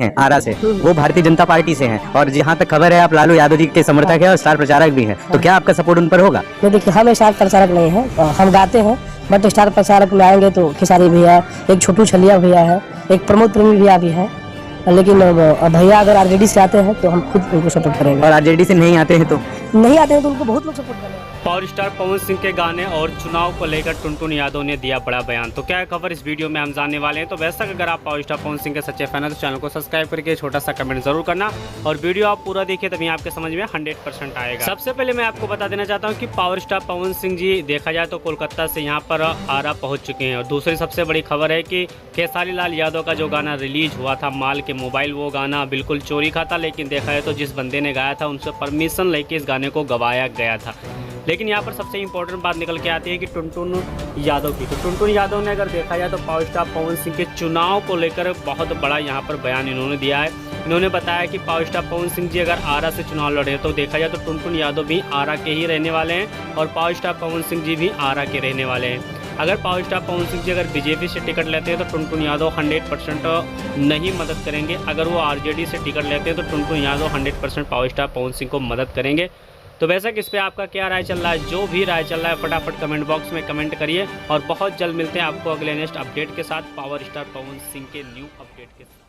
हैं आरा से, वो भारतीय जनता पार्टी से हैं और जहाँ तक खबर है आप लालू यादव जी के समर्थक हैं और स्टार प्रचारक भी हैं, तो क्या आपका सपोर्ट उन पर होगा? नहीं देखिए, हम स्टार प्रचारक नहीं है, हम गाते हैं, बट स्टार प्रचारक में आएंगे तो खेसारी भैया, एक छोटू छलिया भैया है, एक प्रमोद प्रेमी भैया भी है, लेकिन भैया अगर आरजेडी से आते हैं तो हम खुद उनको सपोर्ट करेंगे। और आरजेडी से नहीं आते हैं तो उनको बहुत लोग सपोर्ट करेंगे। पावर स्टार पवन सिंह के गाने और चुनाव को लेकर टुनटुन यादव ने दिया बड़ा बयान। तो क्या है खबर इस वीडियो में हम जानने वाले हैं। तो वैसा अगर आप पावर स्टार पवन सिंह के सच्चे फैन हैं तो चैनल को सब्सक्राइब करके छोटा सा कमेंट जरूर करना और वीडियो आप पूरा देखिए तभी आपके समझ में 100% आएगा। सबसे पहले मैं आपको बता देना चाहता हूँ कि पावर स्टार पवन सिंह जी देखा जाए तो कोलकाता से यहाँ पर आरा पहुँच चुके हैं। और दूसरी सबसे बड़ी खबर है कि खेसारी लाल यादव का जो गाना रिलीज हुआ था माल के मोबाइल, वो गाना बिल्कुल चोरी का था, लेकिन देखा जाए तो जिस बंदे ने गाया था उनसे परमिशन लेके इस गाने को गवाया गया था। लेकिन यहाँ पर सबसे इंपॉर्टेंट बात निकल के आती है कि टुनटुन यादव की। तो टुनटुन यादव ने अगर देखा जाए तो पावर स्टार पवन सिंह के चुनाव को लेकर बहुत बड़ा यहाँ पर बयान इन्होंने दिया है। इन्होंने बताया कि पावर स्टार पवन सिंह जी अगर आरा से चुनाव लड़े तो देखा जाए तो टुनटुन यादव भी आरा के ही रहने वाले हैं और पावर स्टार पवन सिंह जी भी आरा के रहने वाले हैं। अगर पावर स्टार पवन सिंह जी अगर बीजेपी से टिकट लेते हैं तो टुनटुन यादव 100% नहीं मदद करेंगे। अगर वो आरजेडी से टिकट लेते हैं तो टुनटुन यादव 100% पावर स्टार पवन सिंह को मदद करेंगे। तो वैसा किस पे आपका क्या राय चल रहा है? जो भी राय चल रहा है फटाफट कमेंट बॉक्स में कमेंट करिए और बहुत जल्द मिलते हैं आपको अगले नेक्स्ट अपडेट के साथ, पावर स्टार पवन सिंह के न्यू अपडेट के साथ।